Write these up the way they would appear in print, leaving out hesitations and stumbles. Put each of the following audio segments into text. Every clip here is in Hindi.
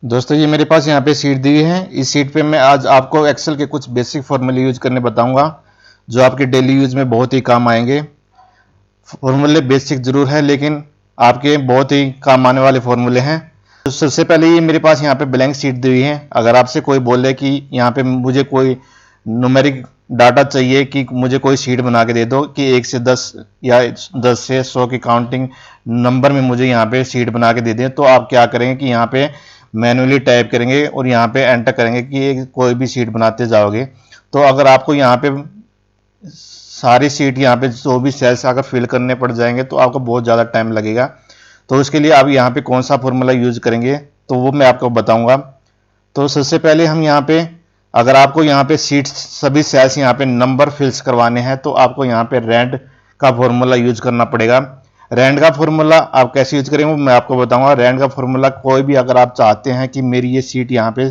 दोस्तों ये मेरे पास यहाँ पे शीट दी हुई है। इस शीट पे मैं आज आपको एक्सेल के कुछ बेसिक फॉर्मूले यूज करने बताऊंगा जो आपके डेली यूज में बहुत ही काम आएंगे। फॉर्मूले बेसिक जरूर है लेकिन आपके बहुत ही काम आने वाले फॉर्मूले हैं। तो सबसे पहले ये मेरे पास यहाँ पे ब्लैंक शीट दी हुई है। अगर आपसे कोई बोले कि यहाँ पे मुझे कोई न्यूमेरिक डाटा चाहिए कि मुझे कोई शीट बना के दे दो कि 1 से 10 या 10 से 100 की काउंटिंग नंबर में मुझे यहाँ पे शीट बना के दे दें, तो आप क्या करेंगे कि यहाँ पे मैनुअली टाइप करेंगे और यहाँ पे एंटर करेंगे कि कोई भी शीट बनाते जाओगे। तो अगर आपको यहाँ पे सारी शीट यहाँ पे जो भी सेल्स अगर फिल करने पड़ जाएंगे तो आपको बहुत ज़्यादा टाइम लगेगा। तो उसके लिए आप यहाँ पे कौन सा फॉर्मूला यूज करेंगे तो वो मैं आपको बताऊंगा। तो सबसे पहले हम यहाँ पे, अगर आपको यहाँ पे शीट्स सभी सेल्स यहाँ पे नंबर फिल्स करवाने हैं तो आपको यहाँ पे रैंड का फॉर्मूला यूज करना पड़ेगा। रैंड का फॉर्मूला आप कैसे यूज करेंगे वो मैं आपको बताऊंगा। रैंड का फॉर्मूला कोई भी, अगर आप चाहते हैं कि मेरी ये शीट यहाँ पे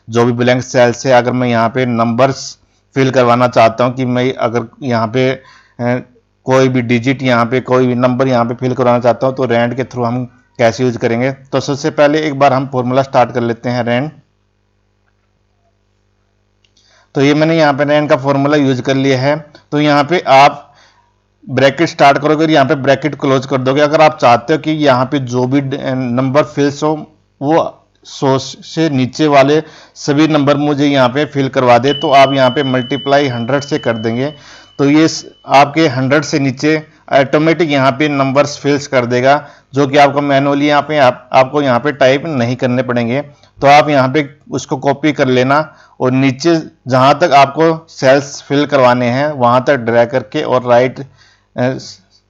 जो भी ब्लैंक सेल्स है अगर मैं यहाँ पे नंबर्स फिल करवाना चाहता हूँ कि मैं अगर यहाँ पे कोई भी डिजिट यहाँ पे कोई भी नंबर यहाँ पे फिल करवाना चाहता हूँ तो रैंड के थ्रू हम कैसे यूज करेंगे। तो सबसे पहले एक बार हम फॉर्मूला स्टार्ट कर लेते हैं रैंड। तो ये मैंने यहाँ पे रैंड का फॉर्मूला यूज कर लिया है। तो यहाँ पे आप ब्रैकेट स्टार्ट करोगे और यहाँ पे ब्रैकेट क्लोज कर दोगे। अगर आप चाहते हो कि यहाँ पे जो भी नंबर फिल्स हो वो 100 से नीचे वाले सभी नंबर मुझे यहाँ पे फिल करवा दे तो आप यहाँ पे मल्टीप्लाई 100 से कर देंगे तो ये आपके 100 से नीचे ऑटोमेटिक यहाँ पे नंबर्स फिल्स कर देगा, जो कि आपको मैनुअली यहाँ पे आपको यहाँ पे टाइप नहीं करने पड़ेंगे। तो आप यहाँ पे उसको कॉपी कर लेना और नीचे जहाँ तक आपको सेल्स फिल करवाने हैं वहाँ तक ड्रैग करके और राइट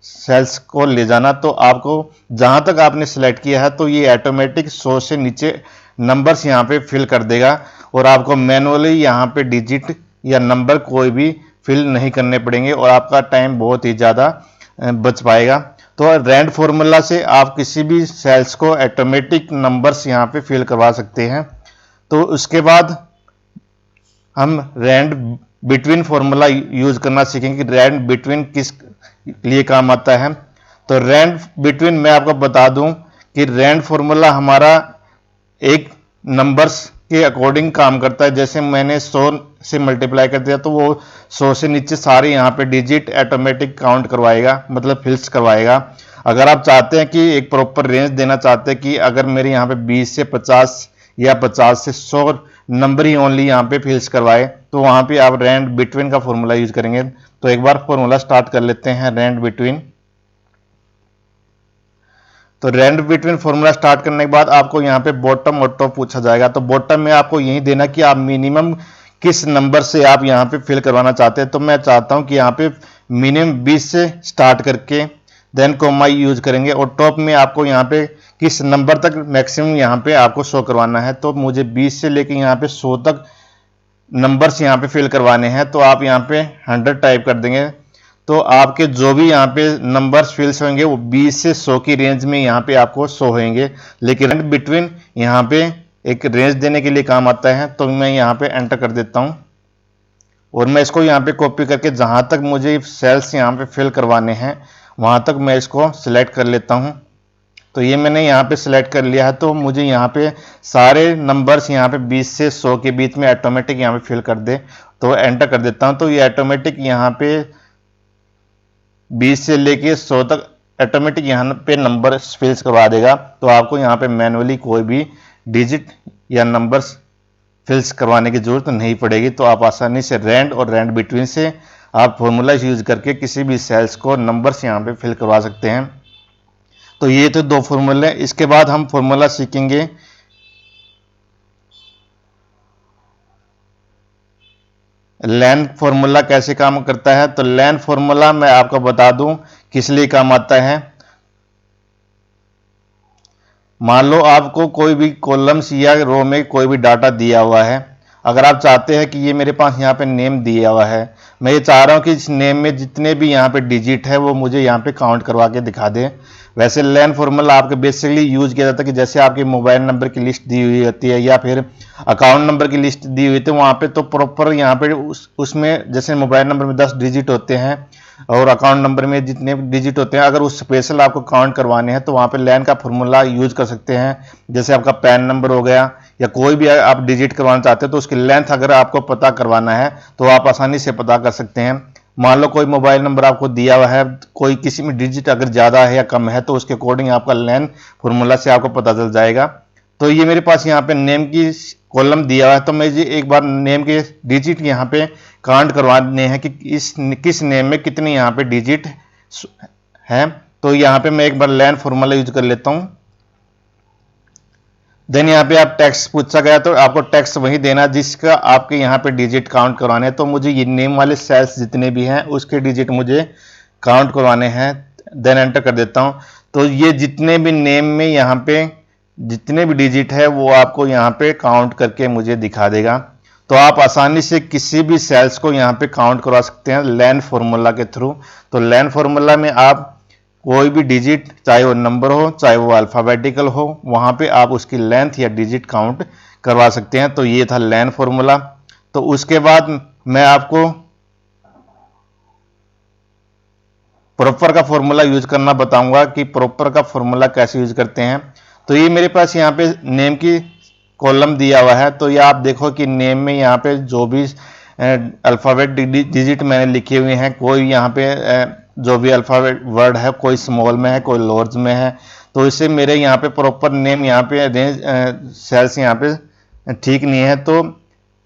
सेल्स को ले जाना। तो आपको जहां तक आपने सिलेक्ट किया है तो ये ऑटोमेटिक 100 से नीचे नंबर्स यहाँ पे फिल कर देगा और आपको मैनुअली यहाँ पे डिजिट या नंबर कोई भी फिल नहीं करने पड़ेंगे और आपका टाइम बहुत ही ज़्यादा बच पाएगा। तो रैंड फॉर्मूला से आप किसी भी सेल्स को ऑटोमेटिक नंबर्स यहाँ पे फिल करवा सकते हैं। तो उसके बाद हम रैंड बिटवीन फॉर्मूला यूज करना सीखेंगे कि रैंड बिटवीन किस लिए काम आता है। तो रैंड बिटवीन मैं आपको बता दूं कि रैंड फॉर्मूला हमारा एक नंबर्स के अकॉर्डिंग काम करता है। जैसे मैंने 100 से मल्टीप्लाई कर दिया तो वो 100 से नीचे सारे यहाँ पे डिजिट ऑटोमेटिक काउंट करवाएगा, मतलब फिल्स करवाएगा। अगर आप चाहते हैं कि एक प्रॉपर रेंज देना चाहते हैं कि अगर मेरे यहाँ पे 20 से 50 या 50 से 100 नंबर ही ओनली यहाँ पे फिल्स करवाए तो वहां पे आप रैंड बिटवीन का फॉर्मूला यूज करेंगे। तो एक बार फॉर्मूला स्टार्ट कर लेते हैं रैंड बिटवीन। तो रैंड बिटवीन फॉर्मूला स्टार्ट करने के बाद आपको यहाँ पे बॉटम और टॉप पूछा जाएगा। तो बॉटम में आपको यही देना कि आप मिनिमम किस नंबर से आप यहाँ पे फिल करवाना चाहते हैं। तो मैं चाहता हूँ कि यहाँ पे मिनिमम 20 से स्टार्ट करके देन कोमा यूज करेंगे और टॉप में आपको यहाँ पे किस नंबर तक मैक्सिमम यहाँ पे आपको शो करवाना है। तो मुझे 20 से लेके यहाँ पे 100 तक नंबर्स यहाँ पे फिल करवाने हैं। तो आप यहाँ पे 100 टाइप कर देंगे तो आपके जो भी यहाँ पे नंबर्स फिल्स होंगे वो 20 से 100 की रेंज में यहाँ पे आपको शो होंगे। लेकिन बिटवीन यहाँ पे एक रेंज देने के लिए काम आता है। तो मैं यहाँ पे एंटर कर देता हूँ और मैं इसको यहाँ पे कॉपी करके जहां तक मुझे सेल्स यहाँ पे फिल करवाने हैं वहां तक मैं इसको सिलेक्ट कर लेता हूँ। तो ये मैंने यहाँ पे सिलेक्ट कर लिया है। तो मुझे यहाँ पे सारे नंबर्स यहाँ पे 20 से 100 के बीच में ऑटोमेटिक यहाँ पे फिल कर दे। तो एंटर कर देता हूँ तो ये ऑटोमेटिक यहाँ पे 20 से लेके 100 तक ऑटोमेटिक यहाँ पे नंबर फिल्स करवा देगा। तो आपको यहाँ पे मैनुअली कोई भी डिजिट या नंबर्स फिल्स करवाने की जरूरत नहीं पड़ेगी। तो आप आसानी से रैंड और रैंड बिटवीन से आप फॉर्मूला यूज करके किसी भी सेल्स को नंबर्स यहाँ पे फिल करवा सकते हैं। तो ये तो दो फॉर्मूले। इसके बाद हम फॉर्मूला सीखेंगे लैन फॉर्मूला कैसे काम करता है। तो लैन फॉर्मूला मैं आपको बता दूं किस लिए काम आता है। मान लो आपको कोई भी कॉलम्स या रो में कोई भी डाटा दिया हुआ है। अगर आप चाहते हैं कि ये मेरे पास यहाँ पे नेम दिया हुआ है, मैं ये चाह रहा हूँ कि इस नेम में जितने भी यहाँ पे डिजिट है वो मुझे यहाँ पे काउंट करवा के दिखा दे। वैसे लैन फॉर्मूला आपके बेसिकली यूज किया जाता है कि जैसे आपके मोबाइल नंबर की लिस्ट दी हुई होती है या फिर अकाउंट नंबर की लिस्ट दी हुई थी वहाँ पे तो प्रॉपर यहाँ पे उसमें जैसे मोबाइल नंबर में 10 डिजिट होते हैं और अकाउंट नंबर में जितने डिजिट होते हैं अगर उस स्पेशल आपको काउंट करवाने हैं तो वहाँ पे लैन का फॉर्मूला यूज कर सकते हैं। जैसे आपका पैन नंबर हो गया या कोई भी आप डिजिट करवाना चाहते हो तो उसकी लेंथ अगर आपको पता करवाना है तो आप आसानी से पता कर सकते हैं। मान लो कोई मोबाइल नंबर आपको दिया हुआ है, कोई किसी में डिजिट अगर ज़्यादा है या कम है तो उसके अकॉर्डिंग आपका लेंथ फॉर्मूला से आपको पता चल जाएगा। तो ये मेरे पास यहाँ पे नेम की कॉलम दिया हुआ है, तो मैं ये एक बार नेम के डिजिट यहाँ पे काउंट करवाने हैं कि किस नेम में कितने यहाँ पे डिजिट हैं। तो यहाँ पे मैं एक बार लेन फॉर्मूला यूज कर लेता हूँ। देन यहाँ पे आप टैक्स पूछा गया तो आपको टैक्स वही देना जिसका आपके यहाँ पे डिजिट काउंट करवाने हैं। तो मुझे ये नेम वाले सेल्स जितने भी हैं उसके डिजिट मुझे काउंट करवाने हैं। देन एंटर कर देता हूँ। तो ये जितने भी नेम में यहाँ पे जितने भी डिजिट है वो आपको यहाँ पे काउंट करके मुझे दिखा देगा। तो आप आसानी से किसी भी सेल्स को यहाँ पे काउंट करवा सकते हैं लेन फॉर्मूला के थ्रू। तो लेन फॉर्मूला में आप कोई भी डिजिट, चाहे वो नंबर हो चाहे वो अल्फ़ाबेटिकल हो, वहां पे आप उसकी लेंथ या डिजिट काउंट करवा सकते हैं। तो ये था लेन फॉर्मूला। तो उसके बाद मैं आपको प्रॉपर का फॉर्मूला यूज करना बताऊंगा कि प्रॉपर का फॉर्मूला कैसे यूज करते हैं। तो ये मेरे पास यहाँ पे नेम की कॉलम दिया हुआ है। तो ये आप देखो कि नेम में यहाँ पे जो भी अल्फ़ाबेट डिजिट मैंने लिखे हुए हैं, कोई यहाँ पे जो भी अल्फ़ाबेट वर्ड है कोई स्मॉल में है कोई लोअर्स में है, तो इससे मेरे यहाँ पे प्रॉपर नेम यहाँ पे रेंज सेल्स यहाँ पे ठीक नहीं है। तो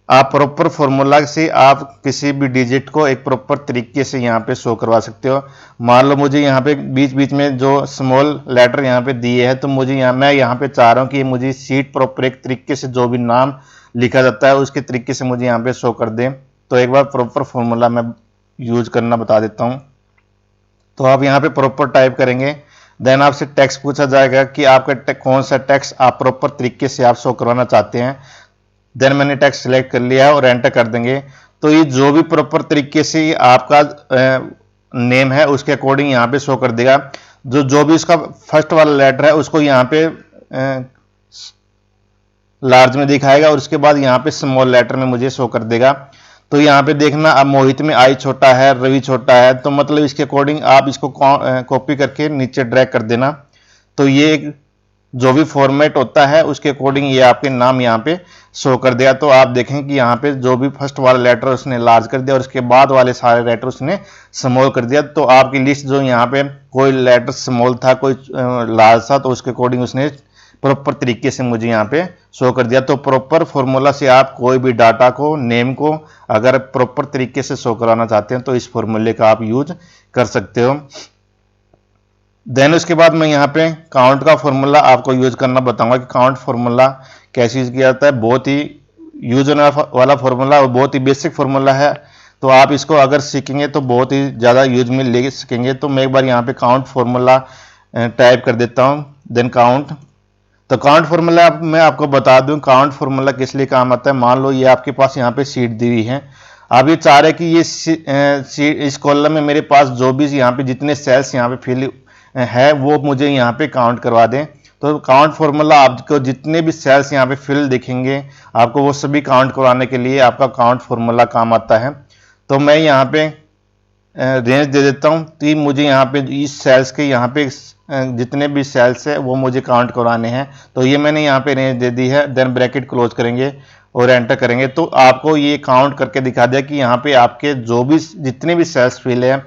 आप प्रॉपर फॉर्मूला से आप किसी भी डिजिट को एक प्रॉपर तरीके से यहाँ पे शो करवा सकते हो। मान लो मुझे यहाँ पे बीच बीच में जो स्मॉल लेटर यहाँ पे दिए हैं, तो मुझे मैं यहाँ पे चाह रहा हूँ कि मुझे शीट प्रॉपर एक तरीके से जो भी नाम लिखा जाता है उसके तरीके से मुझे यहाँ पे शो कर दे। तो एक बार प्रॉपर फॉर्मूला मैं यूज करना बता देता हूँ। तो आप यहाँ पे प्रॉपर टाइप करेंगे, देन आपसे टेक्स्ट पूछा जाएगा कि आपका कौन सा टेक्स्ट आप प्रॉपर तरीके से आप शो करवाना चाहते हैं। देन मैंने टेक्स्ट सिलेक्ट कर लिया है और एंटर कर देंगे। तो ये जो भी प्रॉपर तरीके से आपका नेम है उसके अकॉर्डिंग यहाँ पे शो कर देगा। जो भी इसका फर्स्ट वाला लेटर है उसको यहाँ पे लार्ज में दिखाएगा और उसके बाद यहाँ पे स्मॉल लेटर में मुझे शो कर देगा। तो यहाँ पे देखना, अब मोहित में आई छोटा है, रवि छोटा है, तो मतलब इसके अकॉर्डिंग आप इसको कॉपी करके नीचे ड्रैग कर देना। तो ये जो भी फॉर्मेट होता है उसके अकॉर्डिंग ये आपके नाम यहाँ पे शो कर दिया। तो आप देखें कि यहाँ पे जो भी फर्स्ट वाला लेटर उसने लार्ज कर दिया और उसके बाद वाले सारे लेटर उसने स्मॉल कर दिया। तो आपकी लिस्ट जो यहाँ पे कोई लेटर स्मॉल था कोई लार्ज था, तो उसके अकॉर्डिंग उसने प्रॉपर तरीके से मुझे यहाँ पे शो कर दिया। तो प्रॉपर फॉर्मूला से आप कोई भी डाटा को, नेम को अगर प्रॉपर तरीके से शो कराना चाहते हैं तो इस फॉर्मूले का आप यूज कर सकते हो। देन उसके बाद मैं यहाँ पे काउंट का फॉर्मूला आपको यूज करना बताऊंगा कि काउंट फॉर्मूला कैसे यूज किया जाता है। बहुत ही यूज होने वाला फॉर्मूला और बहुत ही बेसिक फॉर्मूला है। तो आप इसको अगर सीखेंगे तो बहुत ही ज़्यादा यूज में ले सकेंगे। तो मैं एक बार यहाँ पे काउंट फॉर्मूला टाइप कर देता हूँ, देन काउंट। तो काउंट फॉर्मूला मैं आपको बता दूं काउंट फॉर्मूला किस लिए काम आता है। मान लो ये आपके पास यहाँ पे शीट दी हुई है, आप ये चाह रहे हैं कि ये इस कॉलम में मेरे पास जो भी यहाँ पे जितने सेल्स यहाँ पे फिल है वो मुझे यहाँ पे काउंट करवा दें। तो काउंट फॉर्मूला आपको जितने भी सेल्स यहाँ पे फिल दिखेंगे आपको वो सभी काउंट करवाने के लिए आपका काउंट फॉर्मूला काम आता है। तो मैं यहाँ पे रेंज दे देता हूँ। तो मुझे यहाँ पे इस सेल्स के यहाँ पे जितने भी सेल्स है वो मुझे काउंट कराने हैं। तो ये मैंने यहाँ पे रेंज दे दी है। देन ब्रैकेट क्लोज करेंगे और एंटर करेंगे। तो आपको ये काउंट करके दिखा दिया कि यहाँ पे आपके जो भी जितने भी सेल्स फिल है,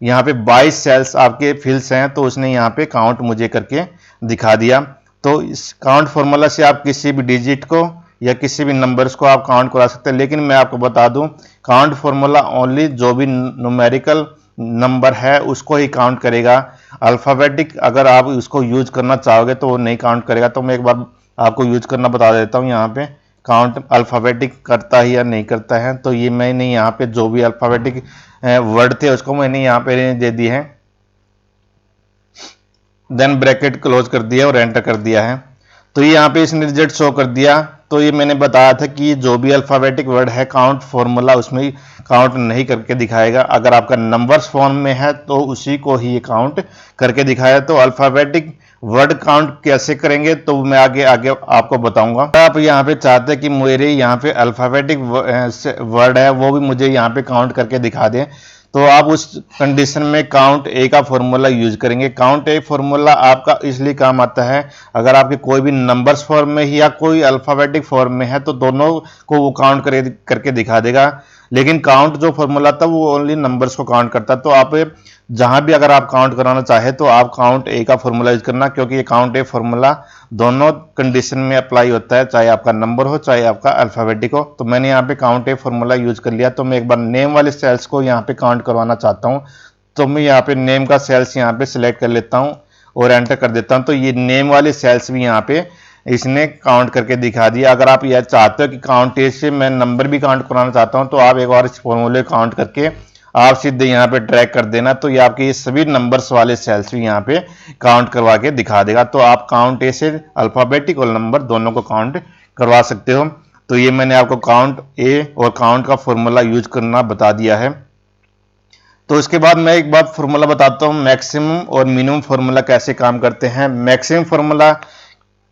यहाँ पे 22 सेल्स आपके फिल्स हैं, तो उसने यहाँ पे काउंट मुझे करके दिखा दिया। तो इस काउंट फॉर्मूला से आप किसी भी डिजिट को या किसी भी नंबर्स को आप काउंट करा सकते हैं। लेकिन मैं आपको बता दूं काउंट फॉर्मूला ओनली जो भी न्यूमेरिकल नंबर है उसको ही काउंट करेगा। अल्फ़ाबेटिक अगर आप उसको यूज करना चाहोगे तो वो नहीं काउंट करेगा। तो मैं एक बार आपको यूज करना बता देता हूँ यहाँ पे काउंट अल्फ़ाबेटिक करता है या नहीं करता है। तो ये मैंने यहाँ पे जो भी अल्फ़ाबेटिक वर्ड थे उसको मैंने यहाँ पे रेंज दे दी है। देन ब्रैकेट क्लोज कर दिया और एंटर कर दिया है। तो ये यहाँ पे इसने रिजल्ट शो कर दिया। तो ये मैंने बताया था कि जो भी अल्फ़ाबेटिक वर्ड है काउंट फॉर्मूला उसमें काउंट नहीं करके दिखाएगा। अगर आपका नंबर्स फॉर्म में है तो उसी को ही काउंट करके दिखाया। तो अल्फ़ाबेटिक वर्ड काउंट कैसे करेंगे तो मैं आगे आगे आपको बताऊंगा। आप यहाँ पे चाहते हैं कि मेरे यहाँ पे अल्फ़ाबेटिक वर्ड है वो भी मुझे यहाँ पे काउंट करके दिखा दें, तो आप उस कंडीशन में काउंट ए का फॉर्मूला यूज करेंगे। काउंट ए फॉर्मूला आपका इसलिए काम आता है, अगर आपके कोई भी नंबर्स फॉर्म में ही या कोई अल्फाबेटिक फॉर्म में है तो दोनों को वो काउंट करके दिखा देगा। लेकिन काउंट जो फॉर्मूला था वो ओनली नंबर्स को काउंट करता है। तो आप जहां भी अगर आप काउंट कराना चाहे तो आप काउंट ए का फॉर्मूला यूज करना, क्योंकि ये काउंट ए फॉर्मूला दोनों कंडीशन में अप्लाई होता है, चाहे आपका नंबर हो चाहे आपका अल्फाबेटिक हो। तो मैंने यहाँ पे काउंट ए फॉर्मूला यूज कर लिया। तो मैं एक बार नेम वाले सेल्स को यहाँ पे काउंट करवाना चाहता हूँ, तो मैं यहाँ पे नेम का सेल्स यहाँ पे सिलेक्ट कर लेता हूँ और एंटर कर देता हूँ। तो ये नेम वाले सेल्स भी यहाँ पे इसने काउंट करके दिखा दिया। अगर आप यह चाहते हो कि काउंट ए से मैं नंबर भी काउंट कराना चाहता हूं तो आप एक बार इस फॉर्मूले काउंट करके आप सीधे यहाँ पे ड्रैग कर देना, तो ये आपके ये सभी नंबर्स वाले सेल्स भी यहाँ पे काउंट करवा के दिखा देगा। तो आप काउंट ए से अल्फाबेटिक और नंबर दोनों को काउंट करवा सकते हो। तो ये मैंने आपको काउंट ए और काउंट का फॉर्मूला यूज करना बता दिया है। तो इसके बाद मैं एक बात फॉर्मूला बताता हूँ, मैक्सिमम और मिनिमम फॉर्मूला कैसे काम करते हैं। मैक्सिमम फॉर्मूला,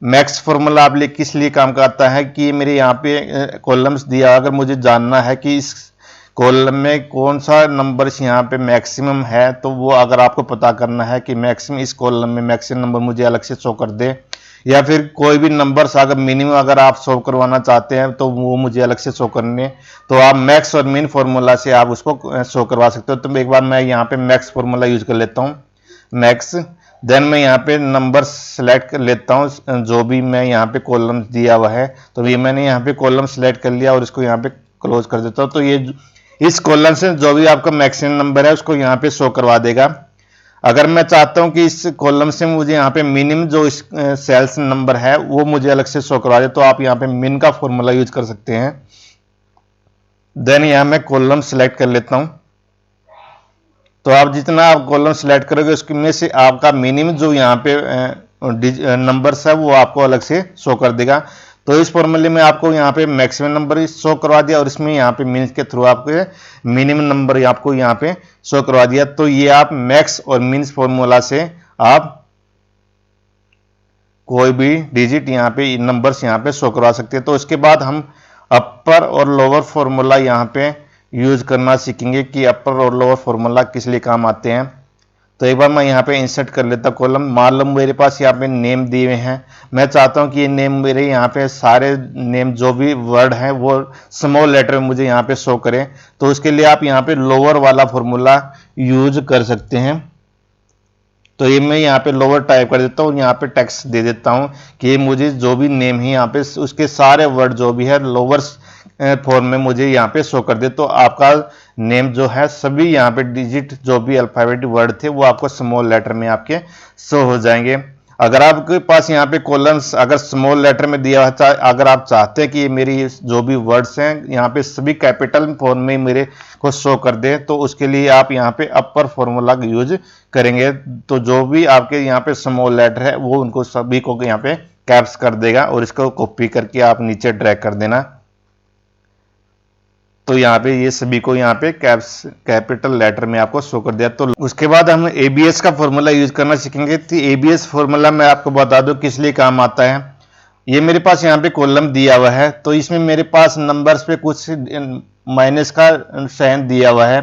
मैक्स फॉर्मूला आप लिए किस लिए काम करता है कि मेरे यहाँ पे कॉलम्स दिया, अगर मुझे जानना है कि इस कॉलम में कौन सा नंबर्स यहाँ पे मैक्सिमम है, तो वो अगर आपको पता करना है कि मैक्सिमम इस कॉलम में मैक्सिमम नंबर मुझे अलग से शो कर दे, या फिर कोई भी नंबर्स अगर मिनिमम अगर आप शो करवाना चाहते हैं तो वो मुझे अलग से शो करने, तो आप मैक्स और मिन फॉर्मूला से आप उसको शो करवा सकते हो। तो एक बार मैं यहाँ पे मैक्स फॉर्मूला यूज कर लेता हूँ, मैक्स। देन मैं यहाँ पे नंबर सेलेक्ट कर लेता हूँ जो भी मैं यहाँ पे कॉलम दिया हुआ है। तो ये मैंने यहाँ पे कॉलम सेलेक्ट कर लिया और इसको यहाँ पे क्लोज कर देता हूँ। तो ये इस कॉलम से जो भी आपका मैक्सिमम नंबर है उसको यहाँ पे शो करवा देगा। अगर मैं चाहता हूँ कि इस कॉलम से मुझे यहाँ पे मिनिमम जो इस सेल्स नंबर है वो मुझे अलग से शो करवा दे, तो आप यहाँ पे मिन का फॉर्मूला यूज कर सकते हैं। देन यहाँ मैं कॉलम सेलेक्ट कर लेता हूँ। तो आप जितना आप कॉलम सेलेक्ट करोगे उसके में से आपका मिनिमम जो यहाँ पे नंबर्स है वो आपको अलग से शो कर देगा। तो इस फॉर्मूले में आपको यहाँ पे मैक्सिमम नंबर शो करवा दिया और इसमें यहाँ पे मिन्स के थ्रू आपको मिनिमम नंबर आपको यहाँ पे शो करवा दिया। तो ये आप मैक्स और मिन्स फॉर्मूला से आप कोई भी डिजिट यहाँ पे नंबर्स यहाँ पे शो करवा सकते हैं। तो इसके बाद हम अपर और लोअर फॉर्मूला यहाँ पे यूज करना सीखेंगे कि अपर और लोअर फॉर्मूला किस लिए काम आते हैं। तो एक बार मैं यहाँ पे इंसर्ट कर लेता कॉलम। मान लो मेरे पास यहाँ पे नेम दिए हुए हैं, मैं चाहता हूँ कि ये नेम मेरे यहाँ पे सारे नेम जो भी वर्ड हैं वो स्मॉल लेटर में मुझे यहाँ पे शो करें। तो उसके लिए आप यहाँ पे लोअर वाला फॉर्मूला यूज कर सकते हैं। तो ये मैं यहाँ पे लोअर टाइप कर देता हूँ, यहाँ पे टेक्स्ट दे देता हूँ कि मुझे जो भी नेम है यहाँ पे उसके सारे वर्ड जो भी है लोअर फॉर्म में मुझे यहाँ पे शो कर दे। तो आपका नेम जो है सभी यहाँ पे डिजिट जो भी अल्फाबेटिक वर्ड थे वो आपको स्मॉल लेटर में आपके शो हो जाएंगे। अगर आपके पास यहाँ पे कॉलम्स अगर स्मॉल लेटर में दिया है, अगर आप चाहते हैं कि मेरी जो भी वर्ड्स हैं यहाँ पे सभी कैपिटल फॉर्म में मेरे को शो कर दे, तो उसके लिए आप यहाँ पे अपर फॉर्मूला यूज करेंगे। तो जो भी आपके यहाँ पे स्मॉल लेटर है वो उनको सभी को यहाँ पे कैप्स कर देगा और इसको कॉपी करके आप नीचे ड्रैग कर देना। तो यहाँ पे ये सभी को यहाँ पे कैपिटल लेटर में आपको शो कर दिया। तो उसके बाद हम एबीएस का फॉर्मूला यूज करना सीखेंगे। तो एबीएस फॉर्मूला मैं आपको बता दूं किस लिए काम आता है। ये मेरे पास यहाँ पे कॉलम दिया हुआ है, तो इसमें मेरे पास नंबर्स पे कुछ माइनस का साइन दिया हुआ है।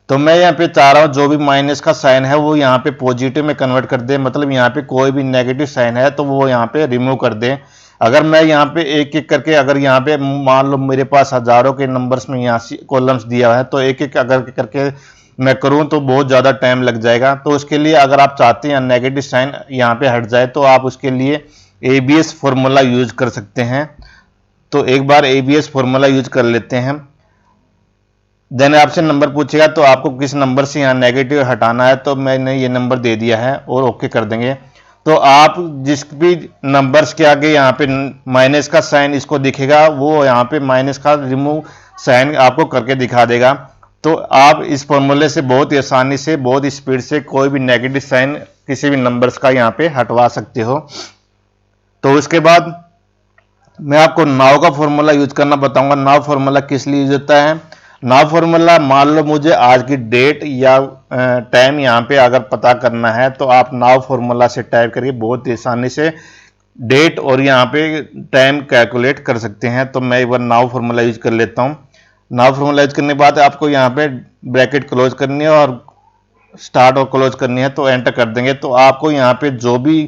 तो मैं यहाँ पे चाह रहा हूँ जो भी माइनस का साइन है वो यहाँ पे पॉजिटिव में कन्वर्ट कर दे, मतलब यहाँ पे कोई भी नेगेटिव साइन है तो वो यहाँ पे रिमूव कर दे। अगर मैं यहाँ पे एक एक करके अगर यहाँ पे मान लो मेरे पास हजारों के नंबर्स में यहाँ कॉलम्स दिया हुआ है, तो एक एक अगर करके मैं करूँ तो बहुत ज़्यादा टाइम लग जाएगा। तो उसके लिए अगर आप चाहते हैं नेगेटिव साइन यहाँ पे हट जाए तो आप उसके लिए एबीएस फॉर्मूला यूज कर सकते हैं। तो एक बार एबीएस फॉर्मूला यूज कर लेते हैं। देन आपसे नंबर पूछेगा तो आपको किस नंबर से यहाँ नेगेटिव हटाना है, तो मैंने ये नंबर दे दिया है और ओके कर देंगे। तो आप जिस भी नंबर्स के आगे यहाँ पे माइनस का साइन इसको दिखेगा वो यहाँ पे माइनस का रिमूव साइन आपको करके दिखा देगा। तो आप इस फॉर्मूले से बहुत ही आसानी से बहुत स्पीड से कोई भी नेगेटिव साइन किसी भी नंबर्स का यहाँ पे हटवा सकते हो। तो उसके बाद मैं आपको नाउ का फॉर्मूला यूज करना बताऊंगा। नाउ फॉर्मूला किस लिए यूज होता है। नाउ फॉर्मूला मान लो मुझे आज की डेट या टाइम यहाँ पे अगर पता करना है तो आप नाउ फॉर्मूला से टाइप करके बहुत ही आसानी से डेट और यहाँ पे टाइम कैलकुलेट कर सकते हैं। तो मैं एक बार नाउ फॉर्मूला यूज कर लेता हूँ। नाउ फॉर्मूला यूज करने के बाद आपको यहाँ पे ब्रैकेट क्लोज करनी है और स्टार्ट और क्लोज करनी है तो एंटर कर देंगे तो आपको यहाँ पे जो भी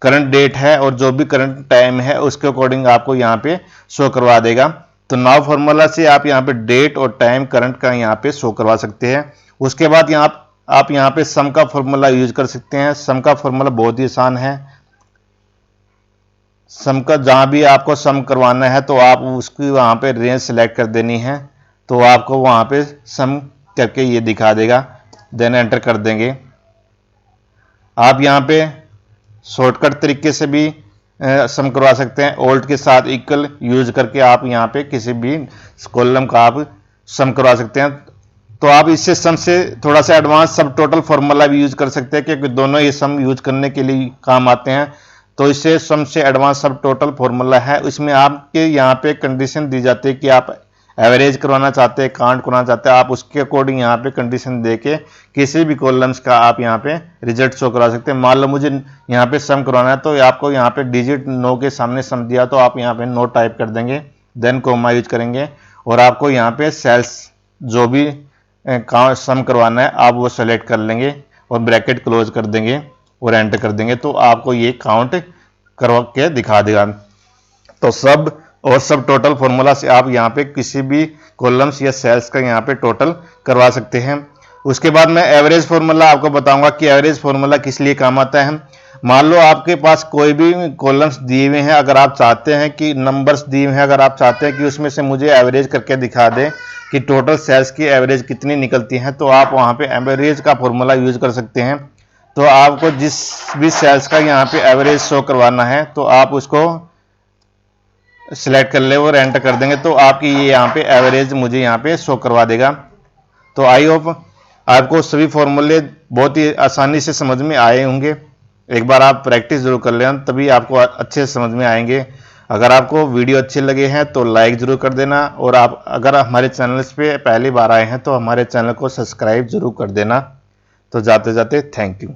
करंट डेट है और जो भी करंट टाइम है उसके अकॉर्डिंग आपको यहाँ पे शो करवा देगा। तो नाउ फॉर्मूला से आप यहाँ पे डेट और टाइम करंट का यहाँ पे शो करवा सकते हैं। उसके बाद आप यहाँ पे सम का फॉर्मूला यूज कर सकते हैं। सम का फॉर्मूला बहुत ही आसान है। सम का जहां भी आपको सम करवाना है तो आप उसकी वहां पे रेंज सेलेक्ट कर देनी है तो आपको वहां पे सम करके ये दिखा देगा। देन एंटर कर देंगे। आप यहाँ पे शॉर्टकट तरीके से भी सम करवा सकते हैं। ऑल्ट के साथ इक्वल यूज करके आप यहाँ पे किसी भी कॉलम का आप सम करवा सकते हैं। तो आप इससे सम से थोड़ा सा एडवांस सब टोटल फॉर्मूला भी यूज कर सकते हैं क्योंकि दोनों ये सम यूज करने के लिए काम आते हैं। तो इससे सम से एडवांस सब टोटल फॉर्मूला है। इसमें आपके यहाँ पे कंडीशन दी जाती है कि आप एवरेज करवाना चाहते हैं, काउंट करवाना चाहते हैं, आप उसके अकॉर्डिंग यहाँ पे कंडीशन देके किसी भी कॉलम्स का आप यहाँ पे रिजल्ट शो करा सकते हैं। मान लो मुझे यहाँ पे सम करवाना है तो आपको यहाँ पे डिजिट 9 के सामने सम दिया तो आप यहाँ पे 9 टाइप कर देंगे, देन कोमा यूज करेंगे और आपको यहाँ पे सेल्स जो भी सम करवाना है आप वो सेलेक्ट कर लेंगे और ब्रैकेट क्लोज कर देंगे और एंटर कर देंगे तो आपको ये काउंट करवा के दिखा देगा। तो सब टोटल फॉर्मूला से आप यहाँ पे किसी भी कॉलम्स या सेल्स का यहाँ पे टोटल करवा सकते हैं। उसके बाद मैं एवरेज फॉर्मूला आपको बताऊंगा कि एवरेज फॉर्मूला किस लिए काम आता है। मान लो आपके पास कोई भी कॉलम्स दिए हुए हैं, अगर आप चाहते हैं कि नंबर्स दिए हुए हैं, अगर आप चाहते हैं कि उसमें से मुझे एवरेज करके दिखा दें कि टोटल सेल्स की एवरेज कितनी निकलती है तो आप वहाँ पे एवरेज का फॉर्मूला यूज कर सकते हैं। तो आपको जिस भी सेल्स का यहाँ पे एवरेज शो करवाना है तो आप उसको सिलेक्ट कर ले और एंटर कर देंगे तो आपकी ये यहाँ पे एवरेज मुझे यहाँ पे शो करवा देगा। तो आई होप आपको सभी फॉर्मूले बहुत ही आसानी से समझ में आए होंगे। एक बार आप प्रैक्टिस जरूर कर लेना तभी आपको अच्छे से समझ में आएंगे। अगर आपको वीडियो अच्छे लगे हैं तो लाइक जरूर कर देना और आप अगर हमारे चैनल पे पहली बार आए हैं तो हमारे चैनल को सब्सक्राइब जरूर कर देना। तो जाते जाते थैंक यू।